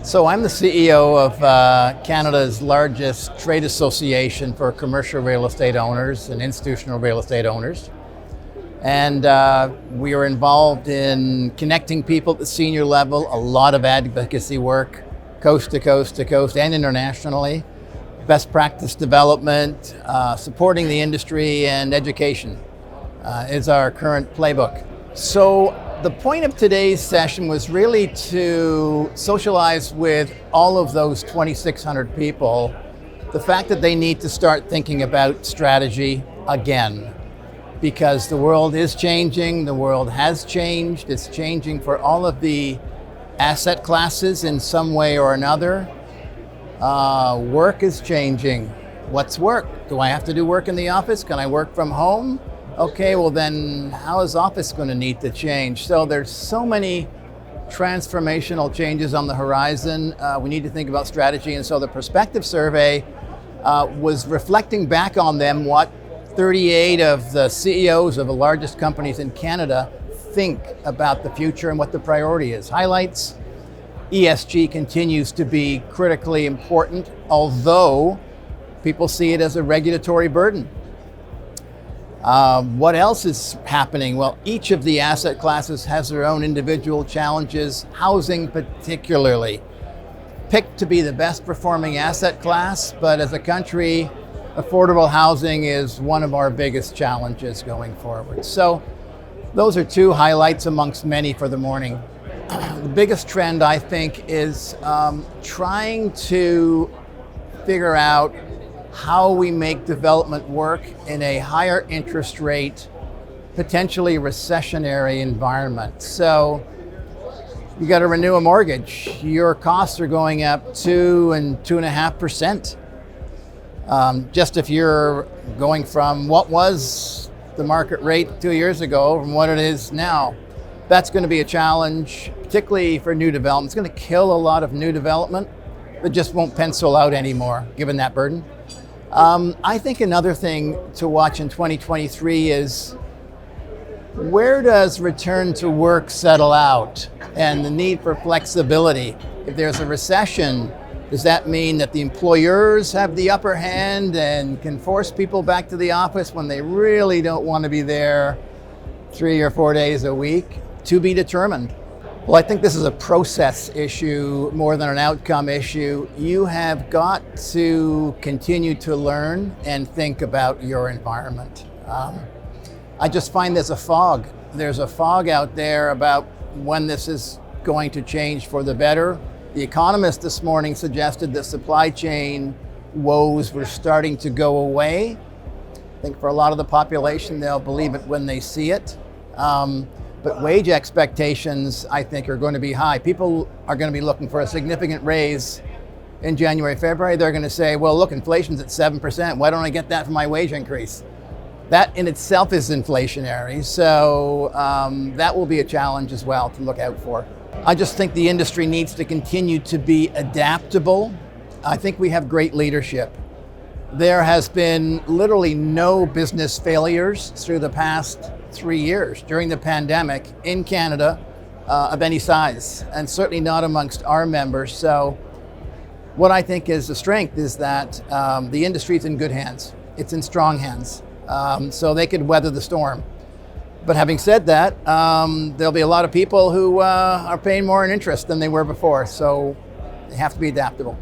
So I'm the CEO of Canada's largest trade association for commercial real estate owners and institutional real estate owners. And we are involved in connecting people at the senior level, a lot of advocacy work, coast to coast to coast and internationally, best practice development, supporting the industry, and education is our current playbook. So the point of today's session was really to socialize with all of those 2,600 people the fact that they need to start thinking about strategy again. Because the world is changing, the world has changed, it's changing for all of the asset classes in some way or another. Work is changing. What's work? Do I have to do work in the office? Can I work from home? Okay, well then how is office going to need to change? So there's so many transformational changes on the horizon. We need to think about strategy. And so the Perspective Survey was reflecting back on them what 38 of the CEOs of the largest companies in Canada think about the future and what the priority is. Highlights: ESG continues to be critically important, although people see it as a regulatory burden. What else is happening? Well, each of the asset classes has their own individual challenges, housing particularly. Picked to be the best performing asset class, but as a country, affordable housing is one of our biggest challenges going forward. So those are two highlights amongst many for the morning. The biggest trend, I think, is trying to figure out how we make development work in a higher interest rate, potentially recessionary environment. So you got to renew a mortgage. Your costs are going up 2 and 2.5%. Just if you're going from what was the market rate 2 years ago from what it is now, that's going to be a challenge, particularly for new development. It's going to kill a lot of new development that just won't pencil out anymore, given that burden. I think another thing to watch in 2023 is where does return to work settle out and the need for flexibility. If there's a recession, does that mean that the employers have the upper hand and can force people back to the office when they really don't want to be there 3 or 4 days a week? To be determined. Well, I think this is a process issue more than an outcome issue. You have got to continue to learn and think about your environment. I just find there's a fog. There's a fog out there about when this is going to change for the better. The Economist this morning suggested that supply chain woes were starting to go away. I think for a lot of the population, they'll believe it when they see it. But wage expectations, I think, are going to be high. People are going to be looking for a significant raise in January, February. They're going to say, well, look, inflation's at 7%. Why don't I get that for my wage increase? That in itself is inflationary. So that will be a challenge as well to look out for. I just think the industry needs to continue to be adaptable. I think we have great leadership. There has been literally no business failures through the past 3 years during the pandemic in Canada of any size, and certainly not amongst our members. So what I think is the strength is that the industry is in good hands. It's in strong hands, so they could weather the storm. But having said that, there'll be a lot of people who are paying more in interest than they were before, so they have to be adaptable.